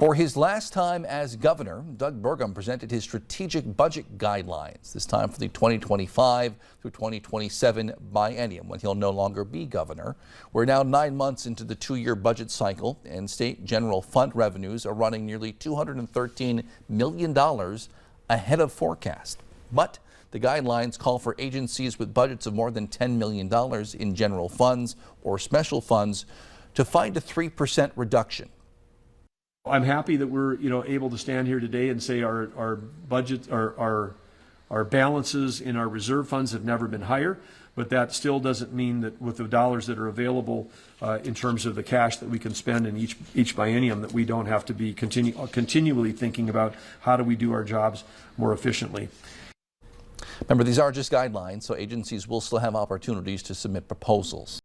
For his last time as governor, Doug Burgum presented his strategic budget guidelines, this time for the 2025 through 2027 biennium, when he'll no longer be governor. We're now 9 months into the two-year budget cycle, and state general fund revenues are running nearly $213 million ahead of forecast. But the guidelines call for agencies with budgets of more than $10 million in general funds or special funds to find a 3% reduction. I'm happy that we're able to stand here today and say our budget, our balances in our reserve funds have never been higher, but that still doesn't mean that with the dollars that are available in terms of the cash that we can spend in each biennium, that we don't have to be continually thinking about how do we do our jobs more efficiently. Remember, these are just guidelines, so agencies will still have opportunities to submit proposals.